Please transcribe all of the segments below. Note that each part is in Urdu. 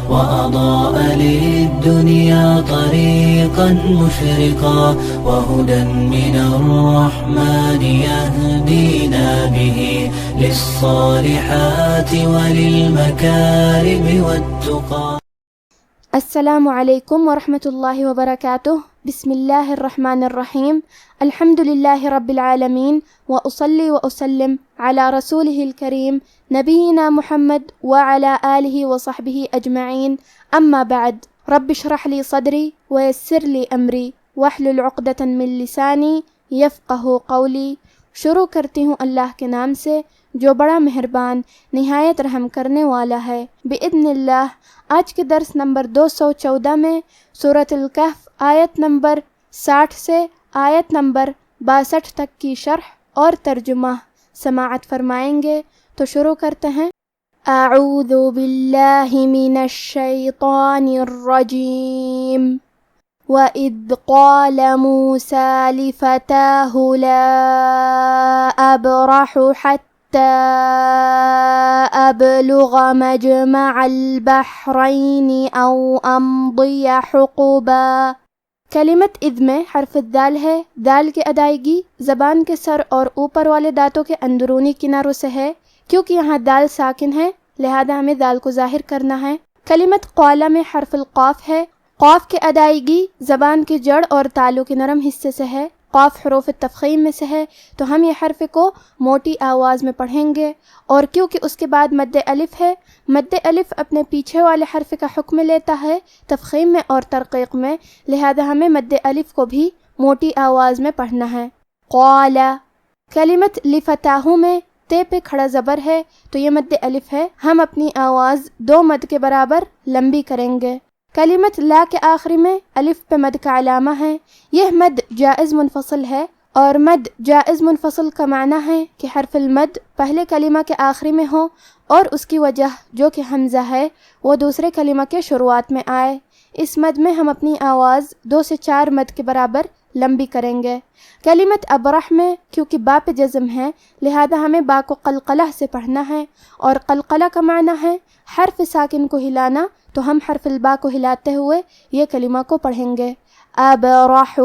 وأضاء للدنيا طريقا مشرقا وهدى من الرحمن يهدينا به للصالحات وللمكارم والتقى. السلام علیکم ورحمۃ اللہ وبرکاتہ. بسم اللہ الرحمن الرحیم. الحمد للہ رب العالمین وأصلی وأسلم علی رسولہ الکریم نبینا محمد وعلی آلہ وصحبہ اجمعین. اما بعد. رب اشرح لی صدری ویسر لی امری واحلل عقدۃ من لسانی یفقہ قولی. شروع کرتی ہوں اللہ کے نام سے جو بڑا مہربان نہایت رحم کرنے والا ہے. بإذن اللہ آج کے درس نمبر 214 میں سورۃ الکہف آیت نمبر 60 سے آیت نمبر 62 تک کی شرح اور ترجمہ سماعت فرمائیں گے. تو شروع کرتے ہیں. اعوذ باللہ من الشیطان الرجیم. وَإِذْ قَالَ مُوسَى لِفَتَاهُ لَا أَبْرَحُ حَتَّى أَبْلُغَ مَجْمَعَ الْبَحْرَيْنِ أَوْ أَمْضِيَ حُقُبًا. کلمت اذ میں حرف الدال ہے. دال کی ادائیگی زبان کے سر اور اوپر والے دانتوں کے اندرونی کناروں سے ہے. کیونکہ یہاں دال ساکن ہے لہذا ہمیں دال کو ظاہر کرنا ہے. کلمت قال میں حرف القاف ہے. قاف کی ادائیگی زبان کی جڑ اور تالو کے نرم حصے سے ہے. قاف حروف تفخیم میں سے ہے تو ہم یہ حرف کو موٹی آواز میں پڑھیں گے. اور کیونکہ اس کے بعد مد الف ہے، مد الف اپنے پیچھے والے حرف کا حکم لیتا ہے تفخیم میں اور ترقیق میں، لہذا ہمیں مد الف کو بھی موٹی آواز میں پڑھنا ہے. قال. کلمت لفتاہ میں تے پہ کھڑا زبر ہے تو یہ مد الف ہے. ہم اپنی آواز 2 مد کے برابر لمبی کریں گے. کلمت لا کے آخری میں الف پہ مد کا علامہ ہے. یہ مد جائز منفصل ہے اور مد جائز منفصل کا معنی ہے کہ حرف المد پہلے کلمہ کے آخری میں ہو اور اس کی وجہ جو کہ حمزہ ہے وہ دوسرے کلمہ کے شروعات میں آئے. اس مد میں ہم اپنی آواز 2 سے 4 مد کے برابر لمبی کریں گے. کلمت ابرح میں کیونکہ با پہ جزم ہے لہذا ہمیں با کو قلقلہ سے پڑھنا ہے اور قلقلہ کا معنی ہے حرف ساکن کو ہلانا، تو ہم حرف البا کو ہلاتے ہوئے یہ کلمہ کو پڑھیں گے. ابرح.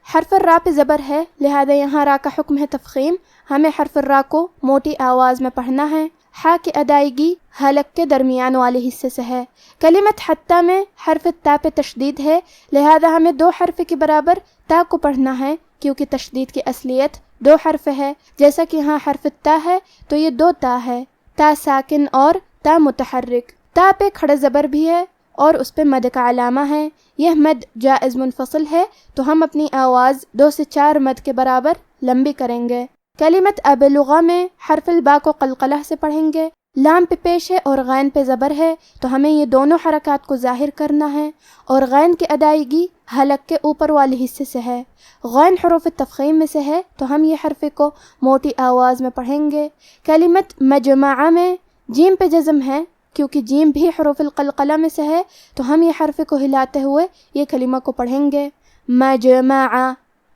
حرف الرا پہ زبر ہے لہذا یہاں را کا حکم ہے تفخیم. ہمیں حرف الرا کو موٹی آواز میں پڑھنا ہے. ہا کی ادائیگی حلق کے درمیان والے حصے سے ہے. کلمت حتی میں حرف تا پہ تشدید ہے لہذا ہمیں 2 حرف کے برابر تا کو پڑھنا ہے کیونکہ تشدید کی اصلیت 2 حرف ہے. جیسا کہ یہاں حرف تا ہے تو یہ 2 تا ہے، تا ساکن اور تا متحرک. تا پہ کھڑا زبر بھی ہے اور اس پہ مد کا علامہ ہے. یہ مد جائز منفصل ہے تو ہم اپنی آواز 2 سے 4 مد کے برابر لمبی کریں گے. کلمت ابلغ میں حرف البا کو قلقلہ سے پڑھیں گے. لام پہ پیش ہے اور غین پہ زبر ہے تو ہمیں یہ دونوں حرکات کو ظاہر کرنا ہے اور غین کی ادائیگی حلق کے اوپر والے حصے سے ہے. غین حروف تفخیم میں سے ہے تو ہم یہ حرف کو موٹی آواز میں پڑھیں گے. کلمت مجمع میں جیم پہ جزم ہے کیونکہ جیم بھی حروف القلقلہ میں سے ہے تو ہم یہ حرف کو ہلاتے ہوئے یہ کلمہ کو پڑھیں گے. مجمع.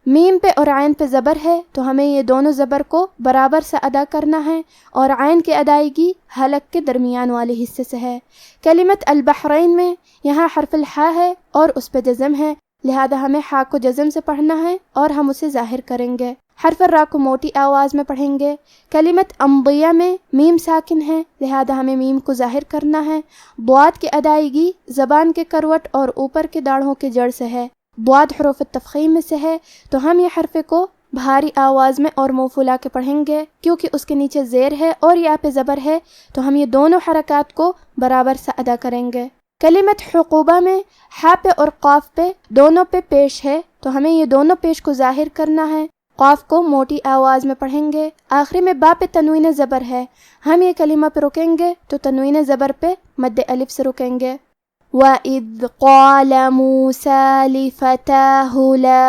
میم پہ اور عین پہ زبر ہے تو ہمیں یہ دونوں زبر کو برابر سے ادا کرنا ہے اور عین کی ادائیگی حلق کے درمیان والے حصے سے ہے. کلمت البحرین میں یہاں حرف الحا ہے اور اس پہ جزم ہے لہذا ہمیں حا کو جزم سے پڑھنا ہے اور ہم اسے ظاہر کریں گے. حرف الرا کو موٹی آواز میں پڑھیں گے. کلمت امضیہ میں میم ساکن ہے لہذا ہمیں میم کو ظاہر کرنا ہے. ضاد کی ادائیگی زبان کے کروٹ اور اوپر کے داڑھوں کے جڑ سے ہے. ضاد حروف تفخیم میں سے ہے تو ہم یہ حرف کو بھاری آواز میں اور منہ پھلا کے پڑھیں گے. کیونکہ اس کے نیچے زیر ہے اور یا پہ زبر ہے تو ہم یہ دونوں حرکات کو برابر سے ادا کریں گے. کلمت حقوبہ میں ہا پہ اور قاف پہ دونوں پہ پیش ہے تو ہمیں یہ دونوں پیش کو ظاہر کرنا ہے. قاف کو موٹی آواز میں پڑھیں گے. آخری میں با پہ تنوین زبر ہے. ہم یہ کلمہ پہ رکیں گے تو تنوین زبر پہ مد الف سے رکیں گے. وَإِذْ قَالَ مُوسَى لِفَتَاهُ لَا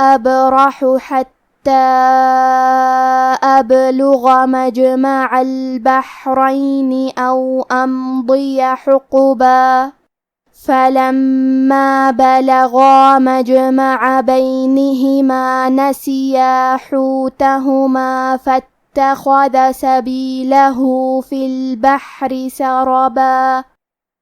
أَبْرَحُ حَتَّى أَبْلُغَ مَجْمَعَ الْبَحْرَيْنِ أَوْ أَمْضِيَ حُقُبًا فَلَمَّا بَلَغَا مَجْمَعَ بَيْنِهِمَا نَسِيَا حُوتَهُمَا فَاتَّخَذَ سَبِيلَهُ فِي الْبَحْرِ سَرَبًا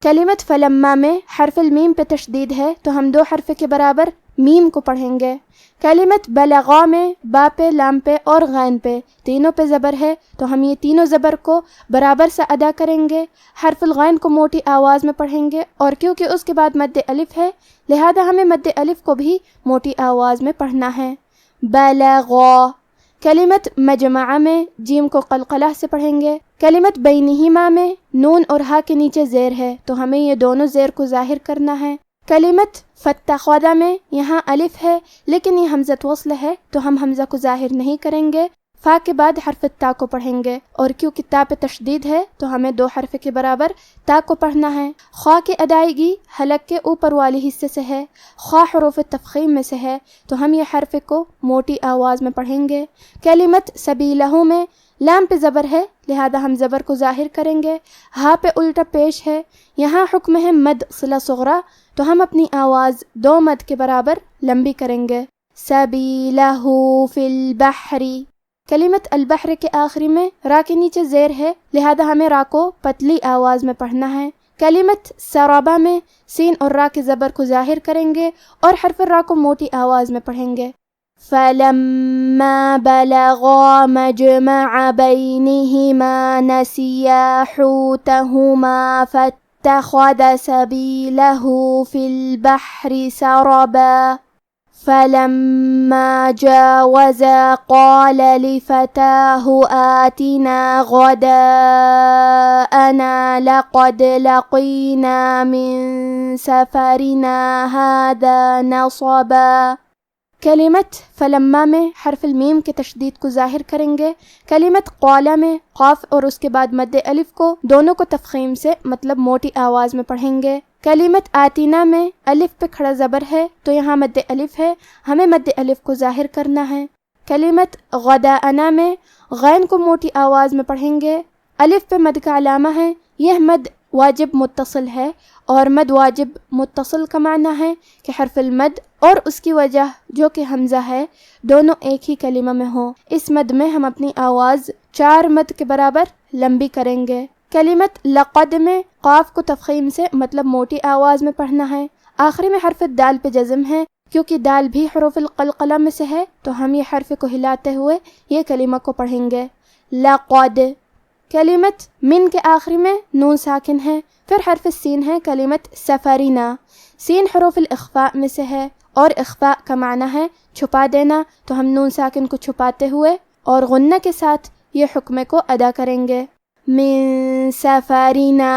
کلمت فلما میں حرف المیم پہ تشدید ہے تو ہم 2 حرف کے برابر میم کو پڑھیں گے۔ کلمت بلغا میں با پہ، لام پہ اور غین پہ تینوں پہ زبر ہے تو ہم یہ تینوں زبر کو برابر سے ادا کریں گے۔ حرف الغین کو موٹی آواز میں پڑھیں گے اور کیونکہ اس کے بعد مد الف ہے لہذا ہمیں مد الف کو بھی موٹی آواز میں پڑھنا ہے۔ بلغا۔ کلمت مجمع میں جیم کو قلقلہ سے پڑھیں گے۔ کلمت بینہما میں نون اور ہا کے نیچے زیر ہے تو ہمیں یہ دونوں زیر کو ظاہر کرنا ہے۔ کلمت فتخذ میں یہاں الف ہے لیکن یہ حمزۃ وصل ہے تو ہم حمزہ کو ظاہر نہیں کریں گے، فا کے بعد حرف تا کو پڑھیں گے اور کیونکہ تا پہ تشدید ہے تو ہمیں 2 حرف کے برابر تا کو پڑھنا ہے۔ خا کی ادائیگی حلق کے اوپر والی حصے سے ہے، خا حروف تفخیم میں سے ہے تو ہم یہ حرف کو موٹی آواز میں پڑھیں گے۔ کلمت سبیلہ میں لام پہ زبر ہے لہذا ہم زبر کو ظاہر کریں گے، ہا پہ الٹا پیش ہے، یہاں حکم ہے مد صلہ صغرا تو ہم اپنی آواز 2 مد کے برابر لمبی کریں گے۔ سبیلہ فی البحر۔ کلمت البحر کے آخری میں را کے نیچے زیر ہے لہذا ہمیں را کو پتلی آواز میں پڑھنا ہے۔ کلمت سرابا میں سین اور را کے زبر کو ظاہر کریں گے اور حرف را کو موٹی آواز میں پڑھیں گے۔ فلما بلغا مجمع بینہما نسیا حوتہما فاتخذ سبیلہ فی البحر سربا فلما جاوزا قال لفتاه آتنا غداءنا لقد لقينا من سفرنا هذا نصبا۔ کلمت فلما میں حرف المیم کے تشدید کو ظاہر کریں گے۔ کلمت قال میں قاف اور اس کے بعد مد الف کو دونوں کو تفخیم سے مطلب موٹی آواز میں پڑھیں گے۔ کلمت آتینا میں الف پہ کھڑا زبر ہے تو یہاں مد الف ہے، ہمیں مد الف کو ظاہر کرنا ہے۔ کلمت غداءنا میں غین کو موٹی آواز میں پڑھیں گے، الف پہ مد کا علامہ ہے، یہ مد واجب متصل ہے اور مد واجب متصل کا معنی ہے کہ حرف المد اور اس کی وجہ جو کہ حمزہ ہے دونوں ایک ہی کلمہ میں ہوں۔ اس مد میں ہم اپنی آواز 4 مد کے برابر لمبی کریں گے۔ کلمت لقد میں قاف کو تفخیم سے مطلب موٹی آواز میں پڑھنا ہے۔ آخری میں حرف دال پہ جزم ہے کیونکہ دال بھی حروف القلقلہ میں سے ہے تو ہم یہ حرف کو ہلاتے ہوئے یہ کلمہ کو پڑھیں گے۔ لقد۔ کلمت من کے آخری میں نون ساکن ہے، پھر حرف سین ہے کلمت سفرینا۔ سین حروف الاخفاء میں سے ہے اور اخفاء کا معنی ہے چھپا دینا تو ہم نون ساکن کو چھپاتے ہوئے اور غنہ کے ساتھ یہ حکم کو ادا کریں گے۔ من سفرینا۔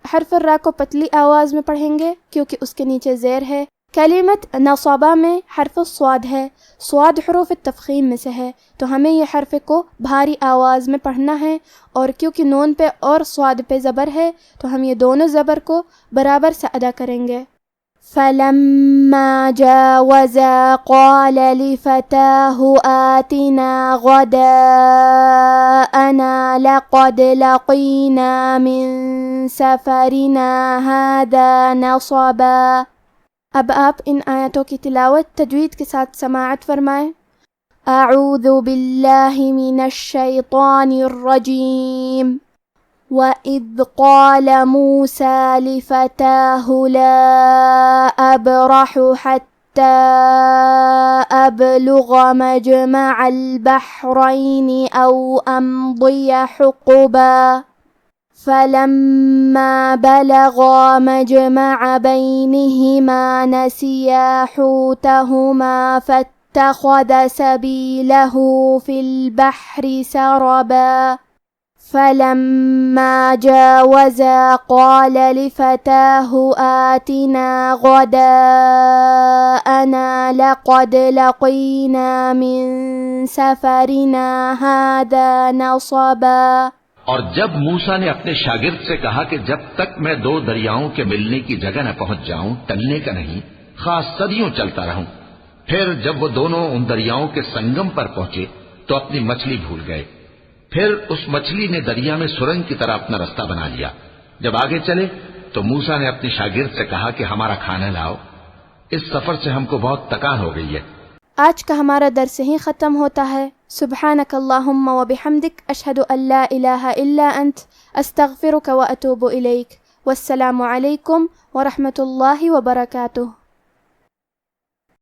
حرف را کو پتلی آواز میں پڑھیں گے کیونکہ اس کے نیچے زیر ہے۔ کلمت نصبہ میں حرف صاد ہے، صاد حروف تفخیم میں سے ہے تو ہمیں یہ حرف کو بھاری آواز میں پڑھنا ہے اور کیونکہ نون پہ اور صاد پہ زبر ہے تو ہم یہ دونوں زبر کو برابر سے ادا کریں گے۔ فلما جاوزا قال لفتاه آتنا غداءنا لقد لقينا من سفرنا هذا نصبا۔ اب آپ ان آیتوں کی تلاوت تجوید کے ساتھ سماعت فرمائیں۔ اعوذ باللہ من الشیطان الرجیم۔ وَإِذْ قَالَ مُوسَى لِفَتَاهُ لَا أَبْرَحُ حَتَّى أَبْلُغَ مَجْمَعَ الْبَحْرَيْنِ أَوْ أَمْضِيَ حُقُبًا فَلَمَّا بَلَغَا مَجْمَعَ بَيْنِهِمَا نَسِيَا حُوتَهُمَا فَاتَّخَذَ سَبِيلَهُ فِي الْبَحْرِ سَرَبًا فَلَمَّا جَاوَزَا قَالَ لِفَتَاهُ آتِنَا غَدَاءَنَا لَقَدْ لَقِينَا مِن سَفَرِنَا هَذَا نَصَبًا۔ اور جب موسیٰ نے اپنے شاگرد سے کہا کہ جب تک میں 2 دریاؤں کے ملنے کی جگہ نہ پہنچ جاؤں ٹلنے کا نہیں، خاص صدیوں چلتا رہوں۔ پھر جب وہ دونوں ان دریاؤں کے سنگم پر پہنچے تو اپنی مچھلی بھول گئے، پھر اس مچھلی نے دریا میں سرنگ کی طرح اپنا رستہ بنا لیا۔ جب آگے چلے تو موسیٰ نے اپنی شاگرد سے کہا کہ ہمارا کھانا لاؤ، اس سفر سے ہم کو بہت تکان ہو گئی ہے۔ آج کا ہمارا درس یہیں ختم ہوتا ہے۔ سبحانک اللہم و بحمدک، اشہد ان لا الہ الا انت، استغفرک و اتوب الیک۔ والسلام علیکم ورحمۃ اللہ وبرکاتہ.